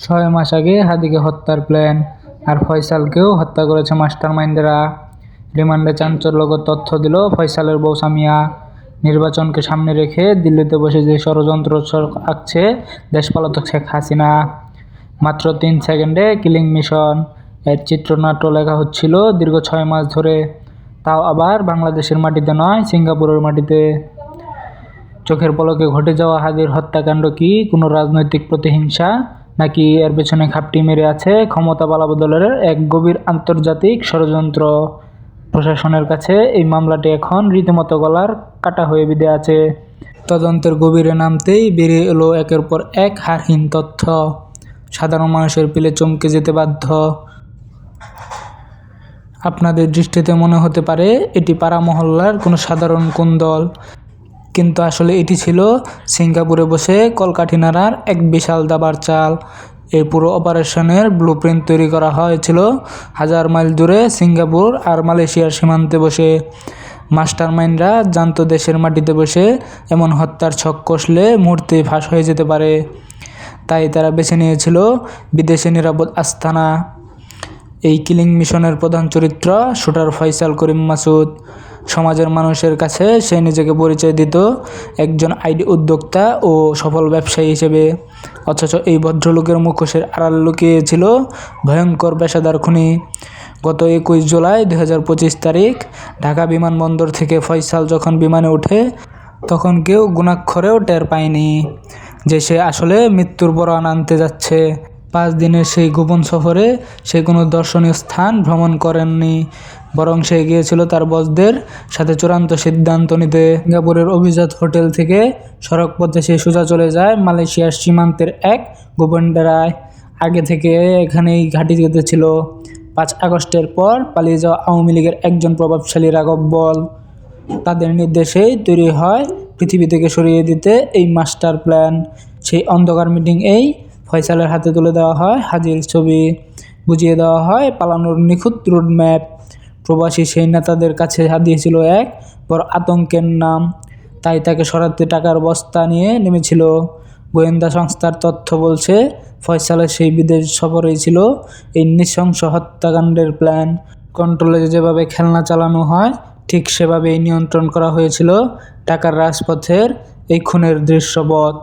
6 মাস আগে হাদিকে হত্যার প্ল্যান, আর ফয়সালকেও হত্যা করেছে মাস্টারমাইন্ডেরা। রিমান্ডে চাঞ্চল্যকর তথ্য দিল ফয়সালের বউ সামিয়া। নির্বাচনকে সামনে রেখে দিল্লিতে বসে যে ষড়যন্ত্র আঁকছে দেশপালাতক শেখ হাসিনা। মাত্র 3 সেকেন্ডে কিলিং মিশন, এর চিত্রনাট্য লেখা হচ্ছিল দীর্ঘ 6 মাস ধরে, তাও আবার বাংলাদেশের মাটিতে নয়, সিঙ্গাপুরের মাটিতে। চোখের পলকে ঘটে যাওয়া হাদির হত্যাকাণ্ড কি কোনো রাজনৈতিক প্রতিহিংসা, নাকি এর পেছনে খাপটি মেরে আছে ক্ষমতা পালাবদলের এক গভীর আন্তর্জাতিক ষড়যন্ত্র? প্রশাসনের কাছে এই মামলাটি এখন রীতিমতো গলার কাটা হয়ে বিঁধে আছে। তদন্তের গভীরে নামতেই বেরিয়ে এলো একের পর এক হারহীন তথ্য। সাধারণ মানুষের পিলে চমকে যেতে বাধ্য। আপনাদের দৃষ্টিতে মনে হতে পারে এটি পাড়া মহল্লার কোনো সাধারণ কোন্দল, কিন্তু আসলে এটি ছিল সিঙ্গাপুরে বসে কলকাঠি নাড়ার এক বিশাল দাবার চাল। এই পুরো অপারেশনের ব্লুপ্রিন্ট তৈরি করা হয়েছিল 1000 মাইল দূরে সিঙ্গাপুর আর মালয়েশিয়ার সীমান্তে বসে। মাস্টারমাইন্ডরা জানতো দেশের মাটিতে বসে এমন হত্যার ছক কষলে মুহূর্তেই ফাঁস হয়ে যেতে পারে, তাই তারা বেছে নিয়েছিল বিদেশে নিরাপদ আস্তানা। এই কিলিং মিশনের প্রধান চরিত্র শুটার ফয়সাল করিম মাসুদ। সমাজের মানুষের কাছে সে নিজেকে পরিচয় দিত একজন আইডি উদ্যোক্তা ও সফল ব্যবসায়ী হিসেবে, অথচ এই ভদ্রলোকের মুখোশের আড়াল লুকিয়েছিল ভয়ঙ্কর পেশাদার খুনি। গত 21 জুলাই 2025 তারিখ ঢাকা বিমানবন্দর থেকে ফয়সাল যখন বিমানে ওঠে, তখন কেউ গুণাক্ষরেও টের পায়নি যে সে আসলে মৃত্যুর পরোয়ানা আনতে যাচ্ছে। 5 দিনের সেই গোপন সফরে সে কোনো দর্শনীয় স্থান ভ্রমণ করেননি, বরং সে গিয়েছিল তার বসদের সাথে চূড়ান্ত সিদ্ধান্ত নিতে। সিঙ্গাপুরের অভিজাত হোটেল থেকে সড়ক পথে সে সোজা চলে যায় মালয়েশিয়ার সীমান্তের এক গোপন ডেরায়। আগে থেকে এখানেই ঘাঁটি ছিল 5 আগস্টের পর পালিয়ে যাওয়া আওয়ামী লীগের একজন প্রভাবশালী রাঘব বল। তাদের নির্দেশেই তৈরি হয় পৃথিবী থেকে সরিয়ে দিতে এই মাস্টার প্ল্যান। সেই অন্ধকার মিটিংয়েই ফয়সালের হাতে তুলে দেওয়া হয় হাজির ছবি, বুঝিয়ে দেওয়া হয় পালানোর নিখুঁত রোডম্যাপ। প্রবাসী সেই নেতাদের কাছে হাদিয়েছিল এক বড় আতঙ্কের নাম, তাই তাকে সরাতে টাকার বস্তা নিয়ে নেমেছিল। গোয়েন্দা সংস্থার তথ্য বলছে ফয়সালের সেই বিদেশ সফরেই ছিল এই নৃশংস হত্যাকাণ্ডের প্ল্যান। কন্ট্রোলে যেভাবে খেলনা চালানো হয়, ঠিক সেভাবেই নিয়ন্ত্রণ করা হয়েছিল টাকার রাজপথের এই খুনের দৃশ্যপট।